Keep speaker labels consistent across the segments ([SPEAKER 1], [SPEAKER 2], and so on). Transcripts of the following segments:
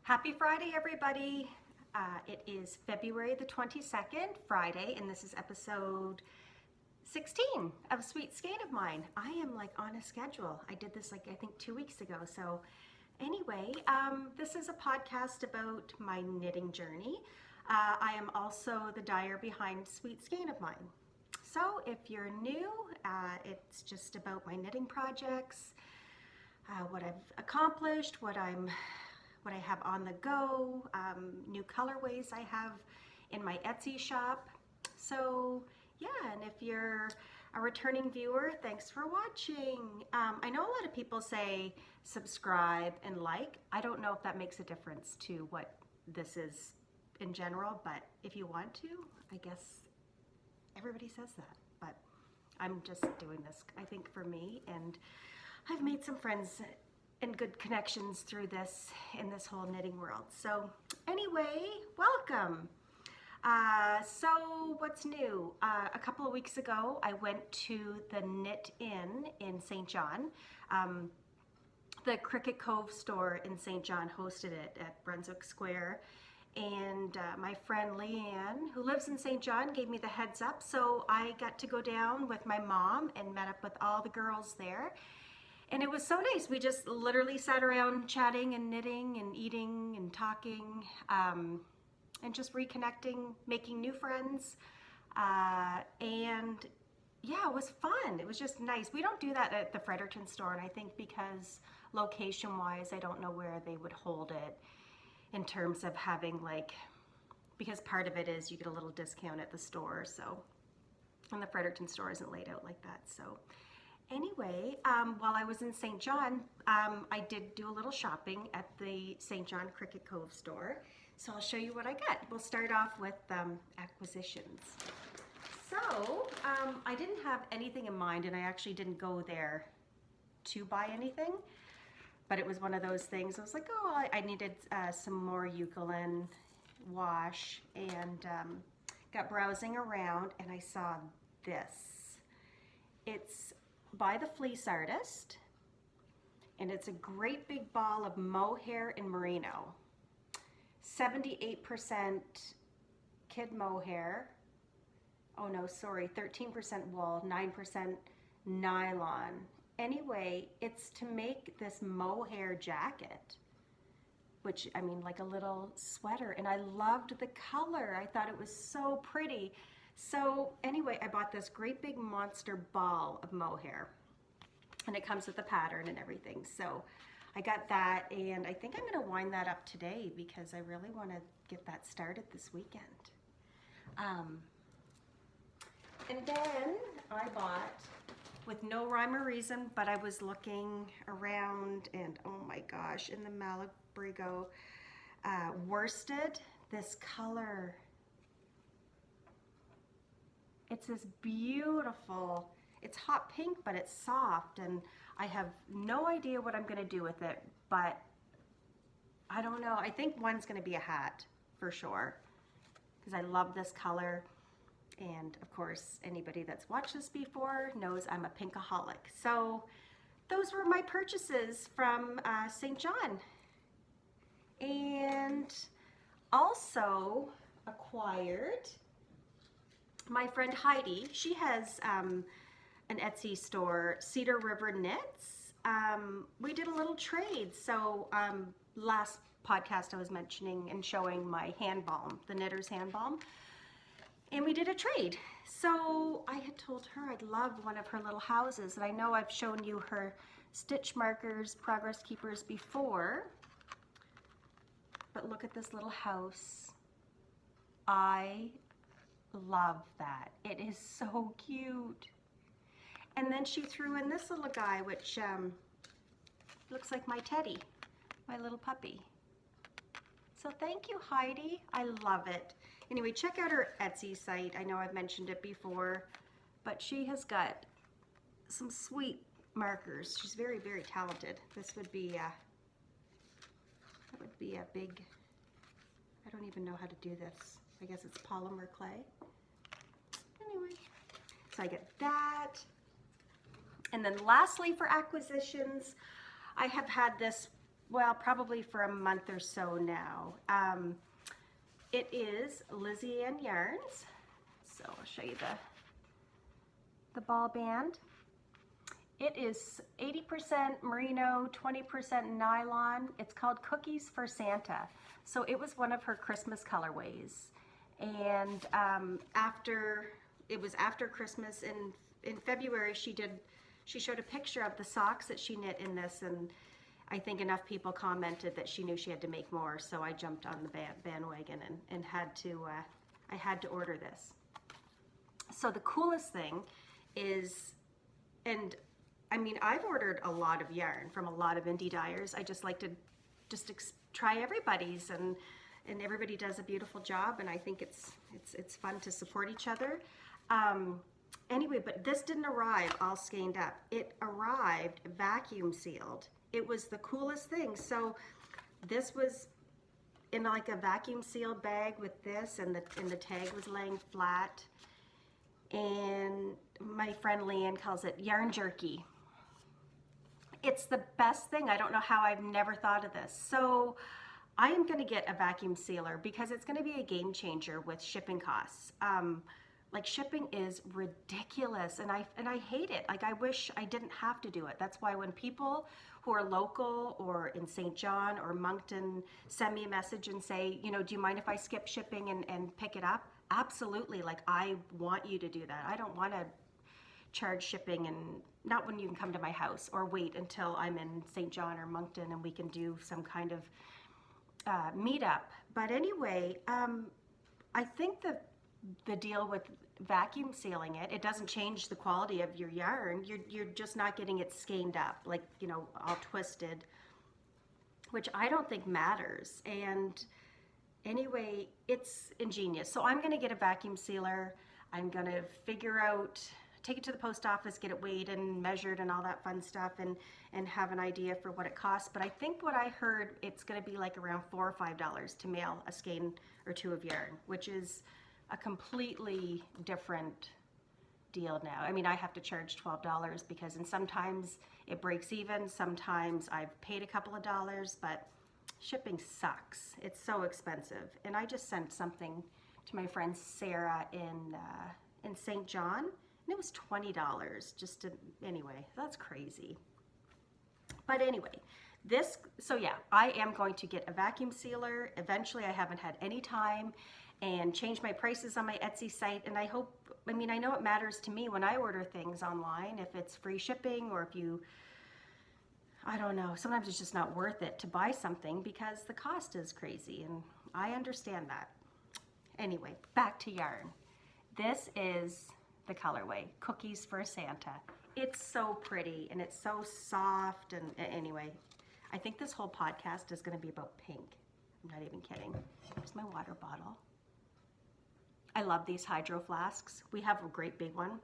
[SPEAKER 1] Happy Friday, everybody. It is February the 22nd, Friday, and this is episode 16 of Sweet Skein of Mine. I am like on a schedule. I did this I think 2 weeks ago. So anyway, this is a podcast about my knitting journey. I am also the dyer behind Sweet Skein of Mine. So if you're new, it's just about my knitting projects, what I've accomplished, what I have on the go, new colorways I have in my Etsy shop. So yeah, and if you're a returning viewer, thanks for watching. I know a lot of people say subscribe and like. I don't know if that makes a difference to what this is in general, but if you want to, I guess everybody says that. But I'm just doing this, I think, for me, and I've made some friends and good connections through this in this whole knitting world. So anyway, welcome. So what's new? A couple of weeks ago, I went to the Knit in St. John. The Cricket Cove store in St. John hosted it at Brunswick Square. And my friend Leanne, who lives in St. John, gave me the heads up. So I got to go down with my mom and met up with all the girls there. And it was so nice. We just literally sat around chatting and knitting and eating and talking and just reconnecting, making new friends. And yeah, it was fun. It was just nice. We don't do that at the Fredericton store, and I think because location-wise, I don't know where they would hold it in terms of having because part of it is you get a little discount at the store, so, and the Fredericton store isn't laid out like that, so. Anyway, while I was in St. John, I did do a little shopping at the St. John Cricket Cove store. So I'll show you what I got. We'll start off with acquisitions. So I didn't have anything in mind, and I actually didn't go there to buy anything. But it was one of those things. I was like, oh, I needed some more eucalyptus wash, and got browsing around, and I saw this. It's by the Fleece Artist, and it's a great big ball of mohair and merino. 78% kid mohair. Oh no, sorry, 13% wool, 9% nylon. Anyway, it's to make this mohair jacket, which, I mean, like a little sweater, and I loved the color. I thought it was so pretty. So anyway, I bought this great big monster ball of mohair, and it comes with the pattern and everything. So I got that, and I think I'm gonna wind that up today because I really wanna get that started this weekend. And then I bought, with no rhyme or reason, but I was looking around, and oh my gosh, in the Malabrigo worsted, this color. It's this beautiful, it's hot pink, but it's soft, and I have no idea what I'm gonna do with it, but I don't know. I think one's gonna be a hat for sure, because I love this color. And of course, anybody that's watched this before knows I'm a pinkaholic. So those were my purchases from St. John. And also acquired my friend Heidi. She has an Etsy store, Cedar River Knits. We did a little trade. So last podcast I was mentioning and showing my hand balm, the knitter's hand balm. And we did a trade. So I had told her I'd love one of her little houses. And I know I've shown you her stitch markers, progress keepers before. But look at this little house. I love that. It is so cute. And then she threw in this little guy, which looks like my Teddy, my little puppy. So thank you, Heidi. I love it. Anyway, check out her Etsy site. I know I've mentioned it before, but she has got some sweet markers. She's very, very talented. This would be that would be a big, I don't even know how to do this. I guess it's polymer clay. Anyway, so I get that. And then lastly, for acquisitions, I have had this well, probably for a month or so now. It is Lizzie Ann Yarns. So I'll show you the ball band. It is 80% merino, 20% nylon. It's called Cookies for Santa. So it was one of her Christmas colorways. And it was after Christmas in February, she showed a picture of the socks that she knit in this, and I think enough people commented that she knew she had to make more, so I jumped on the bandwagon and I had to order this. So the coolest thing is, and I mean, I've ordered a lot of yarn from a lot of indie dyers. I just like to try everybody's, and everybody does a beautiful job, and I think it's fun to support each other. Anyway, but this didn't arrive all skeined up. It arrived vacuum sealed. It was the coolest thing. So this was in like a vacuum sealed bag with this, and the tag was laying flat. And my friend Leanne calls it yarn jerky. It's the best thing. I don't know how I've never thought of this. So I am going to get a vacuum sealer because it's going to be a game changer with shipping costs. Like, shipping is ridiculous, and I hate it. Like, I wish I didn't have to do it. That's why when people who are local or in St. John or Moncton send me a message and say, you know, do you mind if I skip shipping and pick it up? Absolutely. Like, I want you to do that. I don't want to charge shipping, and not when you can come to my house, or wait until I'm in St. John or Moncton and we can do some kind of meetup. But anyway, I think the deal with vacuum sealing it doesn't change the quality of your yarn. You're just not getting it skeined up, like, you know, all twisted, which I don't think matters. And anyway, it's ingenious. So I'm gonna get a vacuum sealer. I'm gonna take it to the post office, get it weighed and measured and all that fun stuff, and have an idea for what it costs. But I think what I heard, it's gonna be like around $4 or $5 to mail a skein or two of yarn, which is a completely different deal now. I mean, I have to charge $12 because, and sometimes it breaks even, sometimes I've paid a couple of dollars, but shipping sucks. It's so expensive. And I just sent something to my friend Sarah in St. John, and it was $20 anyway, that's crazy. But anyway, so yeah, I am going to get a vacuum sealer. Eventually, I haven't had any time and change my prices on my Etsy site, and I know it matters to me when I order things online, if it's free shipping or if I don't know, sometimes it's just not worth it to buy something because the cost is crazy, and I understand that. Anyway, back to yarn. This is the colorway, Cookies for Santa. It's so pretty and it's so soft, and anyway, I think this whole podcast is going to be about pink. I'm not even kidding. Here's my water bottle. I love these hydro flasks. We have a great big one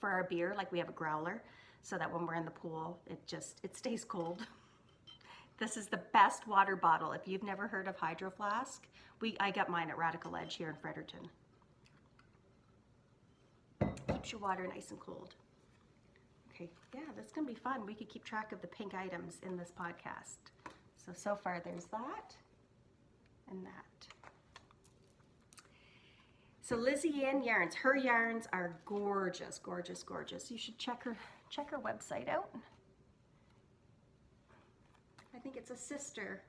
[SPEAKER 1] for our beer, like we have a growler, so that when we're in the pool, it stays cold. This is the best water bottle. If you've never heard of Hydro Flask, I got mine at Radical Edge here in Fredericton. Keeps your water nice and cold. Okay, yeah, that's gonna be fun. We could keep track of the pink items in this podcast. So far there's that and that. So Lizzie Ann Yarns, her yarns are gorgeous, gorgeous, gorgeous. You should check her website out. I think it's a sister,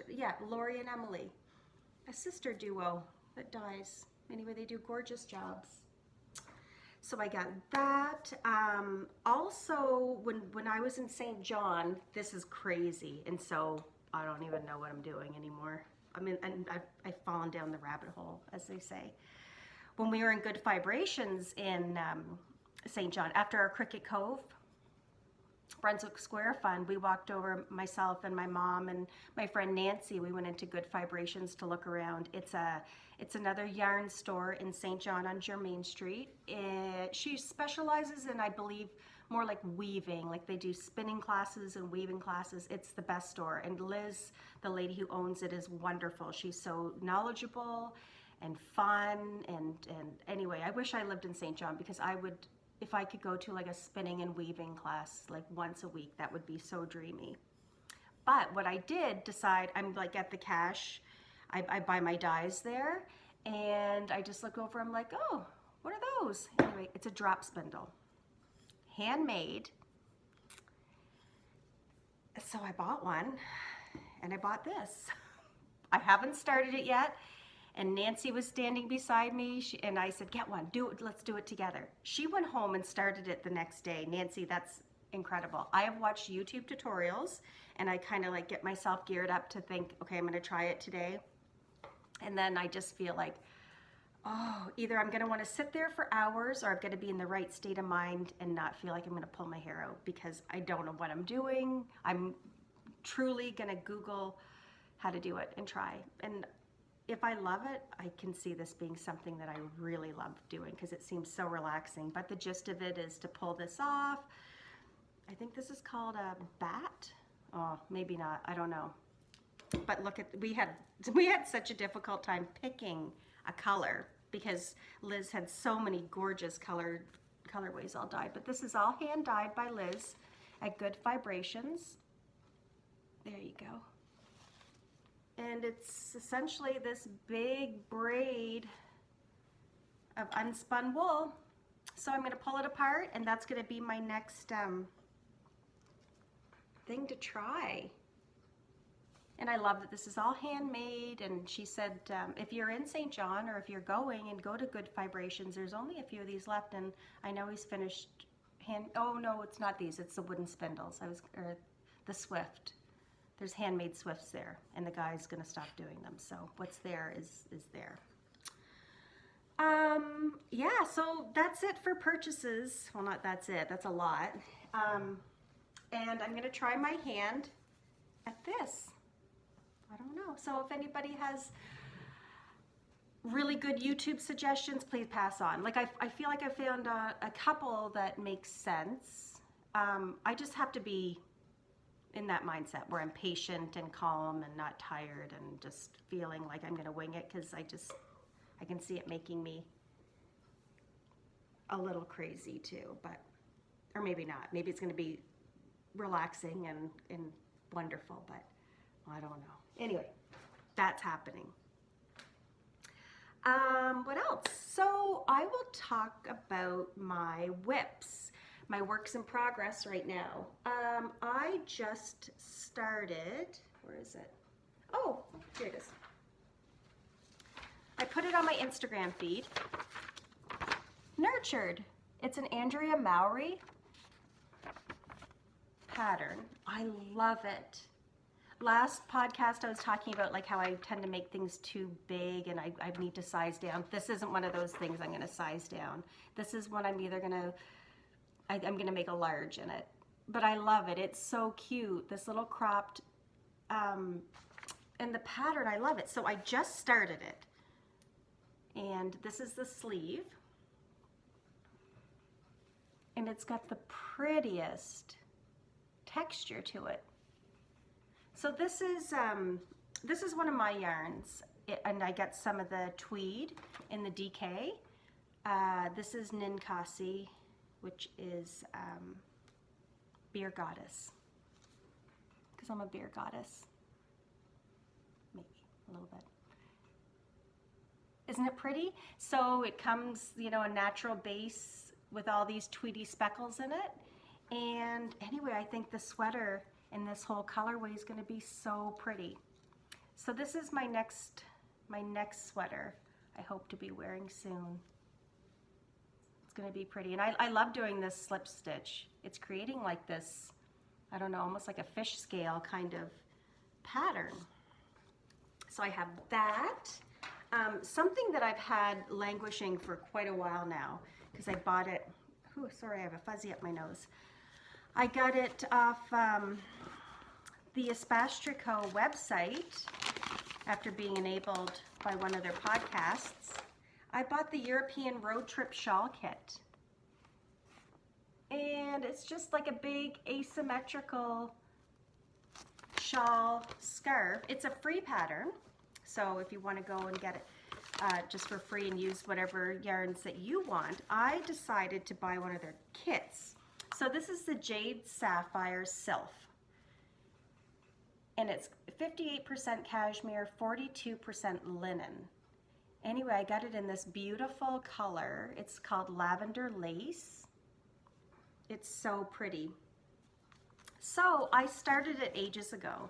[SPEAKER 1] yeah, Lori and Emily, a sister duo that dyes. Anyway, they do gorgeous jobs. So I got that. Also, when I was in St. John, this is crazy, and so I don't even know what I'm doing anymore. I've fallen down the rabbit hole, as they say. When we were in Good Vibrations in St. John, after our Cricket Cove, Brunswick Square Fund, we walked over, myself and my mom and my friend Nancy, we went into Good Vibrations to look around. It's another yarn store in St. John on Germain Street. She specializes in, I believe, more like weaving, like they do spinning classes and weaving classes. It's the best store. And Liz, the lady who owns it, is wonderful. She's so knowledgeable and fun, and anyway, I wish I lived in St. John, because I would, if I could go to like a spinning and weaving class like once a week, that would be so dreamy. But what I did decide, I'm like at the cash, I buy my dyes there, and I just look over, I'm like, oh, what are those? Anyway, it's a drop spindle, handmade. So I bought one, and I bought this. I haven't started it yet, and Nancy was standing beside me, and I said, get one, do it, let's do it together. She went home and started it the next day. Nancy, that's incredible. I have watched YouTube tutorials, and I kind of like get myself geared up to think, okay, I'm gonna try it today. And then I just feel like, oh, either I'm gonna wanna sit there for hours, or I'm gonna be in the right state of mind and not feel like I'm gonna pull my hair out, because I don't know what I'm doing. I'm truly gonna Google how to do it and try. And if I love it, I can see this being something that I really love doing, because it seems so relaxing. But the gist of it is to pull this off. I think this is called a bat. Oh, maybe not, I don't know. But look at, we had such a difficult time picking a color, because Liz had so many gorgeous colorways all dyed. But this is all hand dyed by Liz at Good Vibrations. There you go. And it's essentially this big braid of unspun wool. So I'm going to pull it apart, and that's going to be my next thing to try. And I love that this is all handmade. And she said, if you're in St. John, or if you're going, and go to Good Vibrations, there's only a few of these left. And I know he's finished oh no, it's not these, it's the wooden spindles. Or the Swift. There's handmade Swifts there, and the guy's gonna stop doing them. So what's there is there. Yeah, so that's it for purchases. Well, not that's it, that's a lot. And I'm gonna try my hand at this. I don't know. So if anybody has really good YouTube suggestions, please pass on. Like I feel like I found a couple that make sense. I just have to be in that mindset where I'm patient and calm and not tired and just feeling like I'm gonna wing it, because I can see it making me a little crazy too, but, or maybe not. Maybe it's gonna be relaxing and wonderful, but I don't know. Anyway, that's happening. What else? So I will talk about my whips, my works in progress right now. I just started, where is it? Oh, here it is. I put it on my Instagram feed. Nurtured. It's an Andrea Mowry pattern. I love it. Last podcast I was talking about like how I tend to make things too big, and I need to size down. This isn't one of those things I'm going to size down. This is one I'm either going to, I'm going to make a large in it. But I love it. It's so cute. This little cropped, and the pattern, I love it. So I just started it. And this is the sleeve. And it's got the prettiest texture to it. So this is one of my yarns, and I got some of the tweed in the DK. This is Ninkasi, which is beer goddess, because I'm a beer goddess, maybe a little bit. Isn't it pretty? So it comes, you know, a natural base with all these tweedy speckles in it. And anyway, I think the sweater in this whole colorway is going to be so pretty. So this is my next sweater I hope to be wearing soon. It's going to be pretty. And I love doing this slip stitch. It's creating like this, I don't know, almost like a fish scale kind of pattern. So I have that. Something that I've had languishing for quite a while now, because I bought it, oh, sorry, I have a fuzzy up my nose. I got it off the Espastrico website after being enabled by one of their podcasts. I bought the European Road Trip Shawl Kit. And it's just like a big asymmetrical shawl scarf. It's a free pattern, so if you want to go and get it just for free and use whatever yarns that you want, I decided to buy one of their kits. So this is the Jade Sapphire Sylph. and it's 58% cashmere, 42% linen. Anyway, I got it in this beautiful color. It's called Lavender Lace. It's so pretty. So I started it ages ago,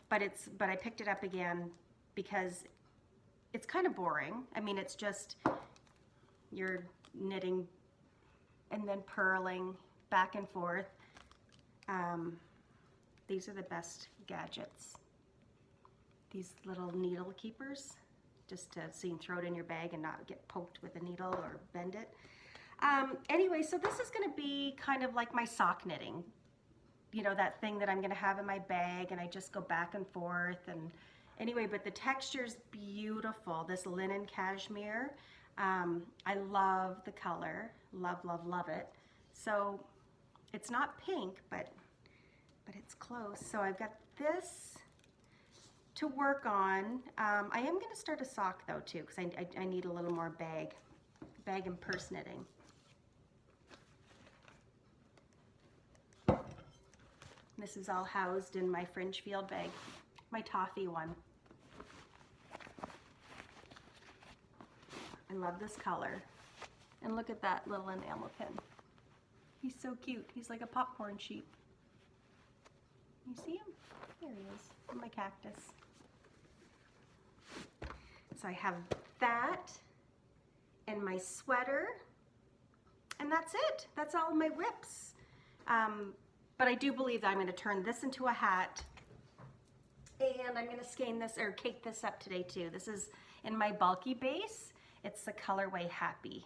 [SPEAKER 1] but I picked it up again because it's kind of boring. I mean, it's just you're knitting and then purling back and forth. These are the best gadgets. These little needle keepers, just so you can throw it in your bag and not get poked with a needle or bend it. Anyway, so this is going to be kind of like my sock knitting. You know, that thing that I'm going to have in my bag and I just go back and forth. And anyway, but the texture's beautiful. This linen cashmere. I love the color. Love, love, love it. So it's not pink, but it's close. So I've got this to work on. I am going to start a sock though too, because I need a little more bag and purse knitting. This is all housed in my fringe field bag, my toffee one. I love this color. And look at that little enamel pin. He's so cute. He's like a popcorn sheep. You see him? There he is, in my cactus. So I have that and my sweater, and that's it. That's all my whips. But I do believe that I'm going to turn this into a hat, and I'm going to skein this or cake this up today too. This is in my bulky base. It's the colorway Happy,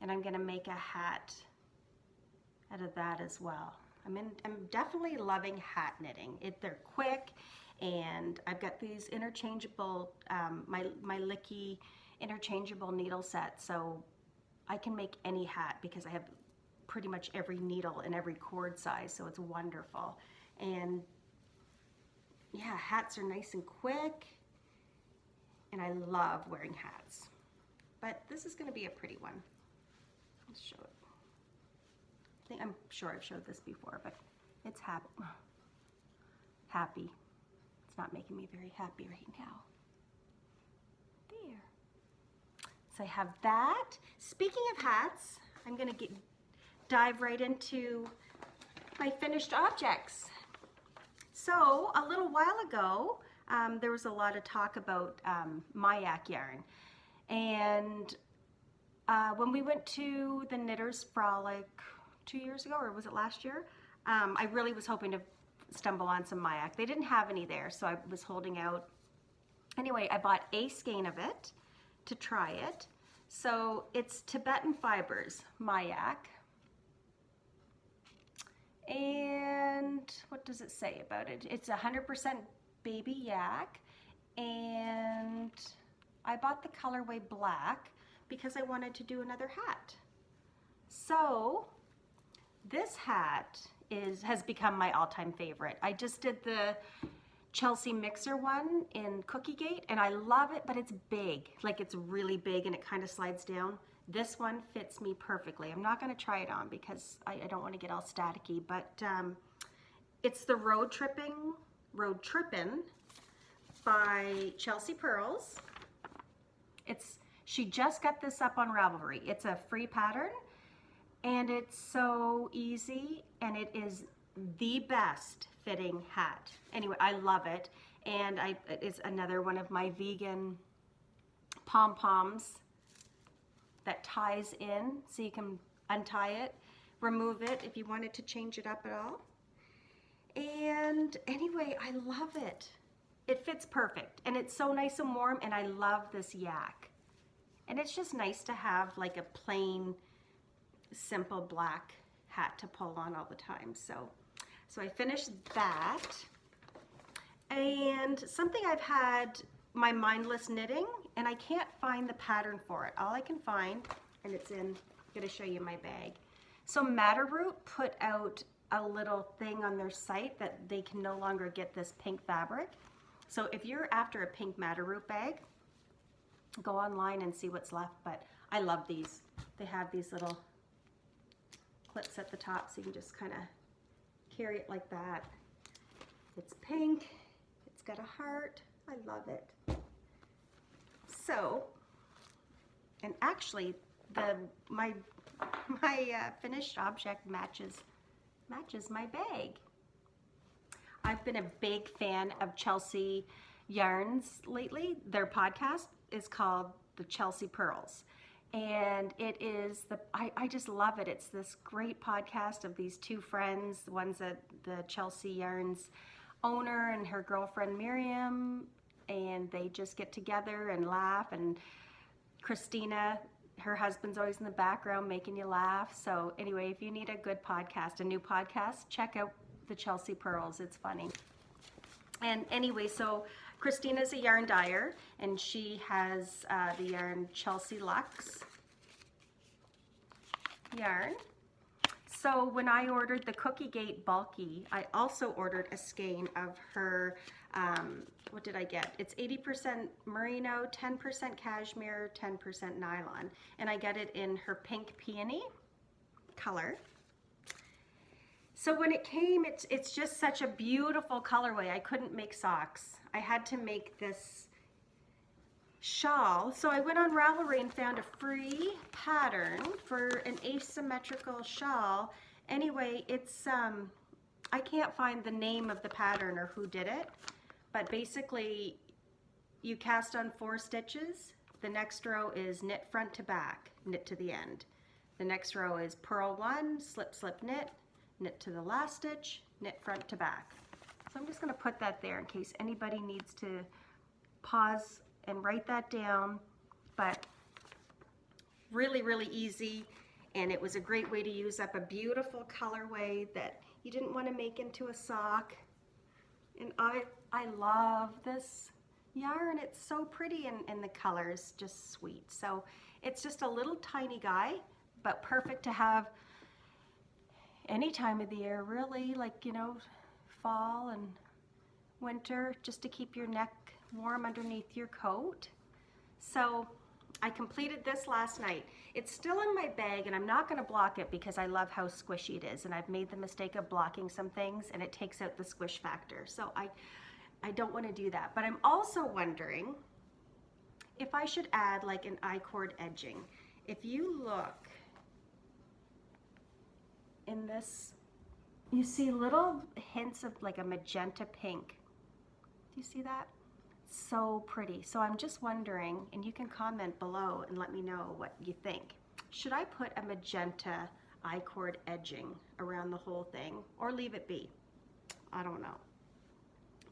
[SPEAKER 1] and I'm going to make a hat out of that as well. I'm definitely loving hat knitting. They're quick, and I've got these interchangeable, my Licky interchangeable needle set, so I can make any hat because I have pretty much every needle and every cord size, so it's wonderful. And yeah, hats are nice and quick, and I love wearing hats. But this is going to be a pretty one. Let's show it. I'm sure I've showed this before, but it's happy. It's not making me very happy right now. There. So I have that. Speaking of hats, I'm going to dive right into my finished objects. So a little while ago, there was a lot of talk about Mayak yarn. And when we went to the Knitters Frolic 2 years ago, or was it last year? I really was hoping to stumble on some Mayak. They didn't have any there, so I was holding out. Anyway, I bought a skein of it to try it. So it's Tibetan fibers, Mayak. And what does it say about it? It's 100% baby yak, and I bought the colorway black because I wanted to do another hat. So this hat has become my all-time favorite. I just did the Chelsea mixer one in Cookie Gate, and I love it, but it's big. Like, it's really big and it kind of slides down. This one fits me perfectly. I'm not going to try it on because I don't want to get all staticky, but it's the Road Trippin' by Chelsea Pearls. She just got this up on Ravelry. It's a free pattern, and it's so easy, and it is the best fitting hat. Anyway, I love it, and it's another one of my vegan pom-poms that ties in, so you can untie it, remove it if you wanted to change it up at all. And anyway, I love it. It fits perfect, and it's so nice and warm, and I love this yak. And it's just nice to have like a plain, simple black hat to pull on all the time. So I finished that. And something I've had my mindless knitting, and I can't find the pattern for it. All I can find, and it's in, I'm gonna show you my bag. So Matterroot put out a little thing on their site that they can no longer get this pink fabric. So if you're after a pink Matterroot bag, go online and see what's left. But I love these. They have these little clips at the top, so you can just kind of carry it like that. It's pink, got a heart. I love it. So, and actually, my finished object matches my bag. I've been a big fan of Chelsea Yarns lately. Their podcast is called The Chelsea Pearls. And it is I just love it. It's this great podcast of these two friends. One's the Chelsea Yarns owner and her girlfriend Miriam, and they just get together and laugh. And Christina, her husband's always in the background making you laugh. So anyway, if you need a good podcast, a new podcast, check out the Chelsea Pearls. It's funny. And anyway, so Christina's a yarn dyer, and she has the yarn Chelsea Luxe yarn. So when I ordered the Cookie Gate Bulky, I also ordered a skein of her, what did I get? It's 80% merino, 10% cashmere, 10% nylon. And I get it in her pink peony color. So when it came, it's just such a beautiful colorway. I couldn't make socks. I had to make this shawl. So I went on Ravelry and found a free pattern for an asymmetrical shawl. Anyway, it's, I can't find the name of the pattern or who did it, but basically you cast on 4 stitches. The next row is knit front to back, knit to the end. The next row is purl 1, slip, slip, knit, knit to the last stitch, knit front to back. So I'm just going to put that there in case anybody needs to pause and write that down. But really, really easy, and it was a great way to use up a beautiful colorway that you didn't want to make into a sock. And I love this yarn. It's so pretty, and the color's just sweet. So it's just a little tiny guy, but perfect to have any time of the year, really, like, you know, fall and winter, just to keep your neck warm underneath your coat. So I completed this last night. It's still in my bag, and I'm not going to block it because I love how squishy it is, and I've made the mistake of blocking some things, and it takes out the squish factor. So I don't want to do that. But I'm also wondering if I should add like an I-cord edging. If you look in this, you see little hints of like a magenta pink. Do you see that? So pretty. So I'm just wondering, and you can comment below and let me know what you think. Should I put a magenta I-cord edging around the whole thing, or leave it be? I don't know.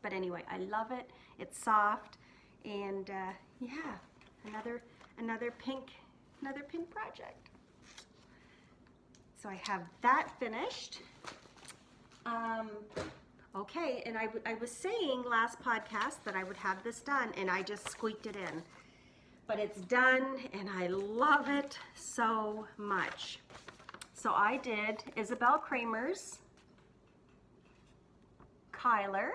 [SPEAKER 1] But anyway, I love it. It's soft, and yeah, another pink project. So I have that finished. Okay, and I was saying last podcast that I would have this done, and I just squeaked it in. But it's done, and I love it so much. So I did Isabel Kramer's Kyler,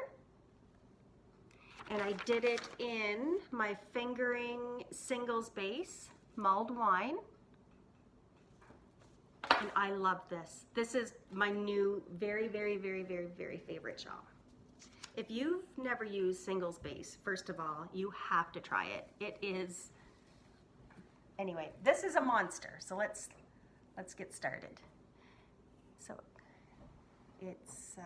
[SPEAKER 1] and I did it in my fingering singles base, mulled wine. And I love this. This is my new very, very, very, very, very favorite shawl. If you've never used singles base, first of all, you have to try it. It is, anyway, this is a monster. So let's get started. So it's,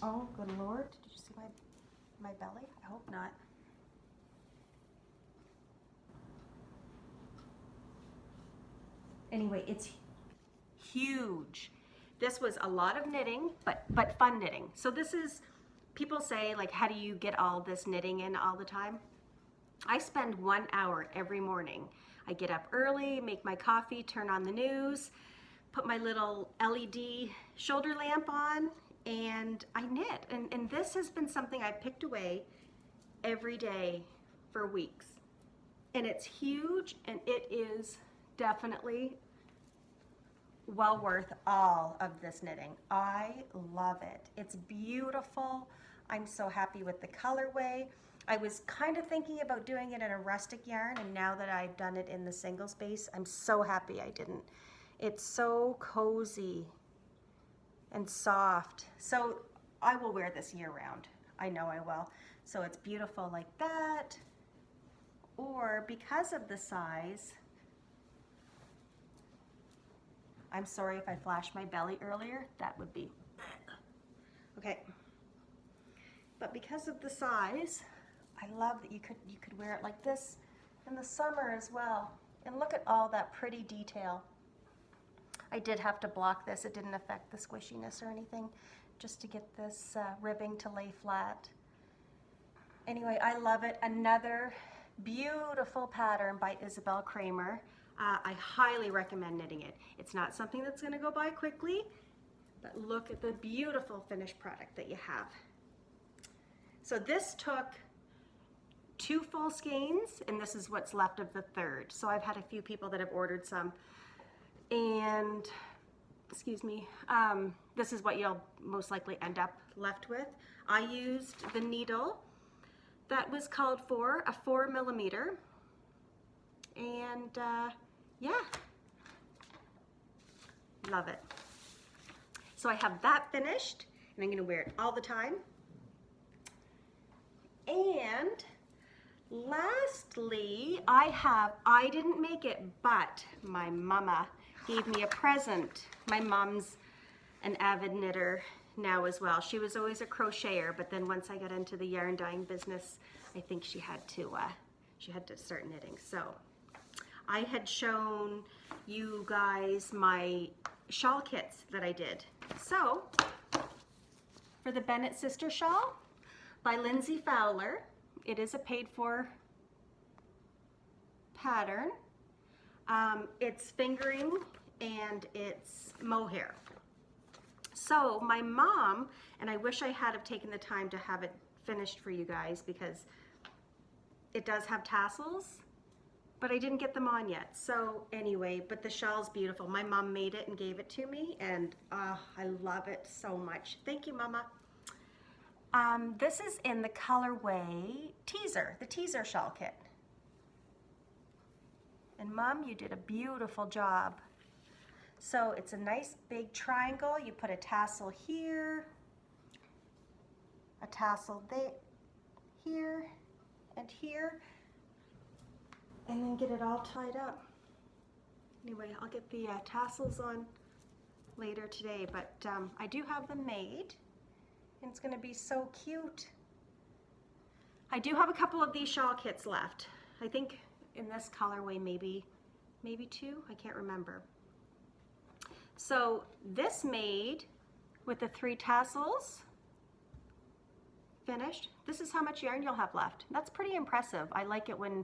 [SPEAKER 1] oh, good Lord. Did you see my belly? I hope not. Anyway, it's huge. This was a lot of knitting, but fun knitting. So this is, people say, like, how do you get all this knitting in all the time? I spend 1 hour every morning. I get up early, make my coffee, turn on the news, put my little LED shoulder lamp on, and I knit. And this has been something I've picked away every day for weeks. And it's huge, and it is definitely well worth all of this knitting. I love it. It's beautiful. I'm so happy with the colorway. I was kind of thinking about doing it in a rustic yarn, and now that I've done it in the single space, I'm so happy I didn't. It's so cozy. and soft. So I will wear this year round. I know I will. So it's beautiful like that. Or because of the size, I'm sorry if I flashed my belly earlier, that would be, okay. But because of the size, I love that you could wear it like this in the summer as well. And look at all that pretty detail. I did have to block this. It didn't affect the squishiness or anything, just to get this ribbing to lay flat. Anyway, I love it. Another beautiful pattern by Isabel Kramer. I highly recommend knitting it. It's not something that's going to go by quickly, but look at the beautiful finished product that you have. So this took 2 full skeins, and this is what's left of the third. So I've had a few people that have ordered some, and excuse me, this is what you'll most likely end up left with. I used the needle that was called for, a 4mm, and yeah, love it. So I have that finished, and I'm going to wear it all the time. And lastly, I didn't make it, but my mama gave me a present. My mom's an avid knitter now as well. She was always a crocheter, but then once I got into the yarn dyeing business, I think she had to start knitting. So I had shown you guys my shawl kits that I did. So for the Bennett Sister Shawl by Lindsay Fowler, it is a paid for pattern. It's fingering and it's mohair. So my mom, and I wish I had have taken the time to have it finished for you guys because it does have tassels, but I didn't get them on yet. So anyway, but the shawl's beautiful. My mom made it and gave it to me, and I love it so much. Thank you, Mama. This is in the colorway Teaser, the Teaser shawl kit. And Mom, you did a beautiful job. So it's a nice big triangle. You put a tassel here, a tassel there, here, and here, and then get it all tied up. Anyway, I'll get the tassels on later today, but I do have them made, and it's gonna be so cute. I do have a couple of these shawl kits left. I think in this colorway, maybe 2, I can't remember. So this made with the 3 tassels finished. This is how much yarn you'll have left. That's pretty impressive. I like it when,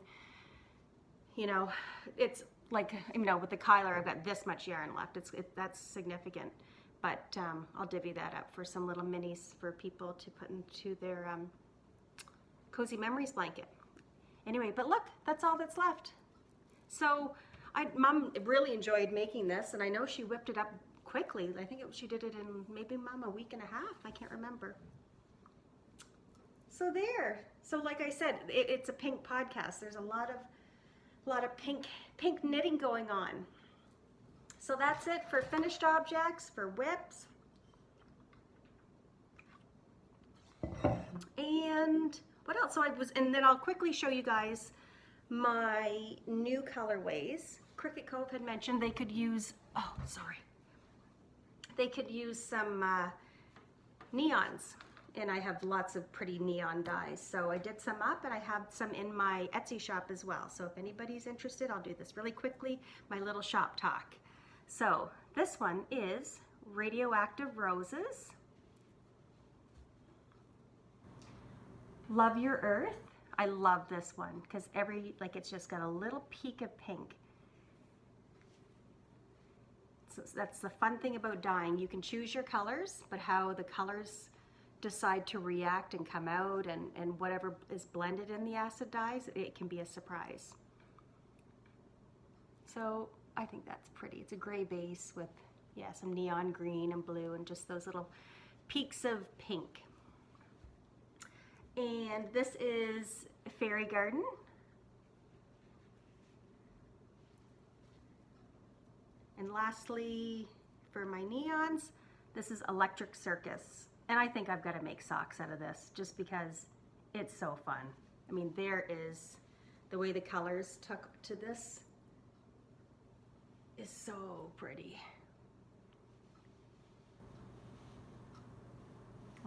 [SPEAKER 1] you know, it's like, you know, with the Kyler, I've got this much yarn left. That's significant. But I'll divvy that up for some little minis for people to put into their Cozy Memories blanket. Anyway, but look, that's all that's left. So Mom really enjoyed making this, and I know she whipped it up quickly. I think she did it in maybe, Mom, a week and a half. I can't remember. So there. So like I said, it's a pink podcast. There's a lot of pink knitting going on. So that's it for finished objects, for whips. And what else? So and then I'll quickly show you guys my new colorways. Cricket Cove had mentioned they could use, they could use some neons, and I have lots of pretty neon dyes. So I did some up, and I have some in my Etsy shop as well. So if anybody's interested, I'll do this really quickly, my little shop talk. So this one is Radioactive Roses. Love Your Earth. I love this one because it's just got a little peak of pink. So that's the fun thing about dyeing. You can choose your colors, but how the colors decide to react and come out and whatever is blended in the acid dyes, it can be a surprise. So I think that's pretty. It's a gray base with, yeah, some neon green and blue and just those little peaks of pink. And this is Fairy Garden. And lastly, for my neons, This is Electric Circus. And I think I've got to make socks out of this just because it's so fun. I mean, there is the way the colors took to this is so pretty.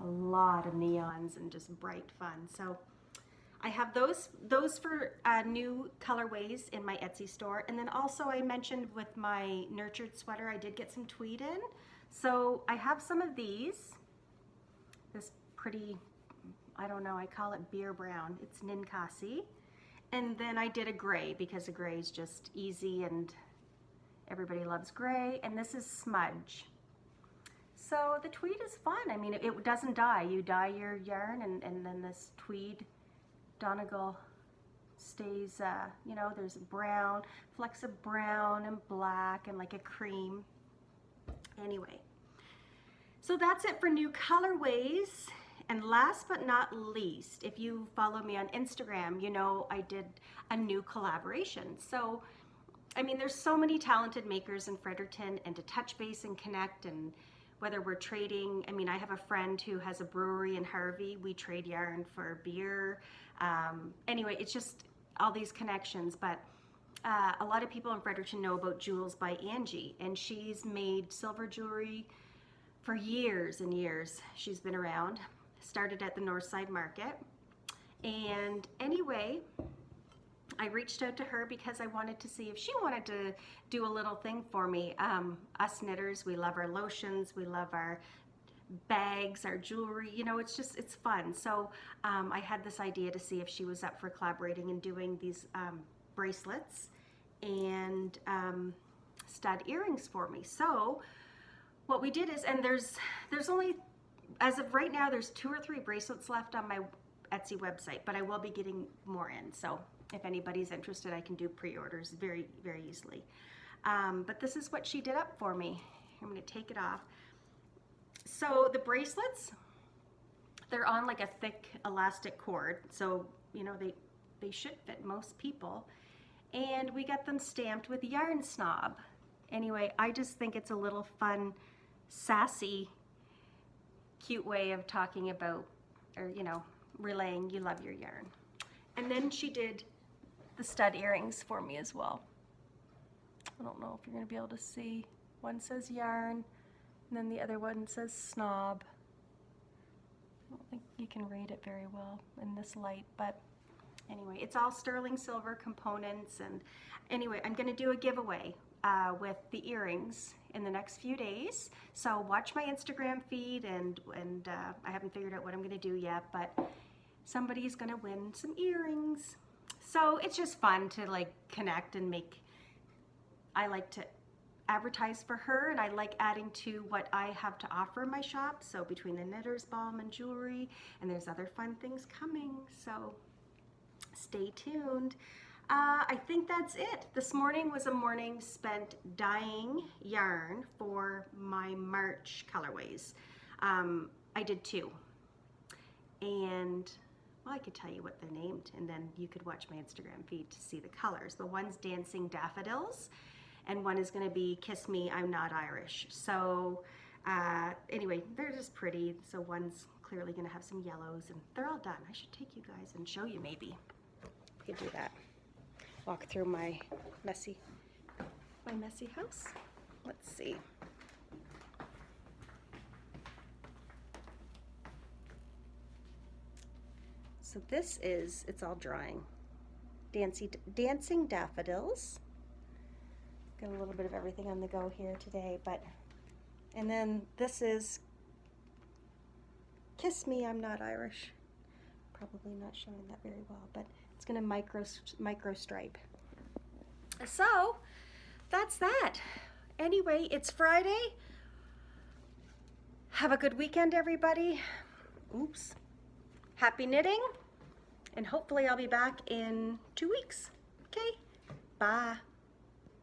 [SPEAKER 1] A lot of neons and just bright fun. So I have those for new colorways in my Etsy store. And then also I mentioned with my nurtured sweater, I did get some tweed in. So I have some of these. This pretty, I don't know, I call it beer brown. It's Ninkasi. And then I did a gray because a gray is just easy and everybody loves gray. And this is smudge. So the tweed is fun. I mean, it doesn't dye. You dye your yarn and then this tweed Donegal stays, you know, there's brown, flecks of brown and black and like a cream. Anyway, so that's it for new colorways. And last but not least, if you follow me on Instagram, you know I did a new collaboration. So, I mean, there's so many talented makers in Fredericton, and to touch base and connect, and whether we're trading, I mean, I have a friend who has a brewery in Harvey. We trade yarn for beer. Anyway, it's just all these connections. But a lot of people in Fredericton know about Jewels by Angie, and she's made silver jewelry for years and years. She's been around. Started at the Northside Market. And anyway, I reached out to her because I wanted to see if she wanted to do a little thing for me. Us knitters, we love our lotions, we love our bags, our jewelry, you know, it's just, it's fun. So I had this idea to see if she was up for collaborating and doing these bracelets and stud earrings for me. So what we did is, and there's only, as of right now, there's 2 or 3 bracelets left on my Etsy website, but I will be getting more in. So if anybody's interested, I can do pre-orders very, very easily. But this is what she did up for me. I'm going to take it off. So the bracelets, they're on like a thick elastic cord. So, you know, they should fit most people. And we got them stamped with Yarn Snob. Anyway, I just think it's a little fun, sassy, cute way of talking about, or, you know, relaying you love your yarn. And then she did the stud earrings for me as well. I don't know if you're going to be able to see. One says yarn, and then the other one says snob. I don't think you can read it very well in this light, but anyway, it's all sterling silver components. And anyway, I'm going to do a giveaway with the earrings in the next few days. So watch my Instagram feed, and I haven't figured out what I'm going to do yet, but somebody's going to win some earrings. So it's just fun to like connect and make. I like to advertise for her, and I like adding to what I have to offer in my shop. So between the Knitter's Balm and jewelry, and there's other fun things coming. So stay tuned. I think that's it. This morning was a morning spent dyeing yarn for my March colorways. I did 2. And well, I could tell you what they're named, and then you could watch my Instagram feed to see the colors. The one's Dancing Daffodils, and one is going to be Kiss Me, I'm Not Irish. So anyway, they're just pretty. So one's clearly going to have some yellows, and they're all done. I should take you guys and show you maybe. We could do that. Walk through my messy house. Let's see. So this is, it's all drying. Dancing Daffodils. Got a little bit of everything on the go here today, but, and then this is Kiss Me, I'm Not Irish. Probably not showing that very well, but it's gonna micro stripe. So that's that. Anyway, it's Friday. Have a good weekend, everybody. Oops. Happy knitting. And hopefully I'll be back in 2 weeks. Okay, bye.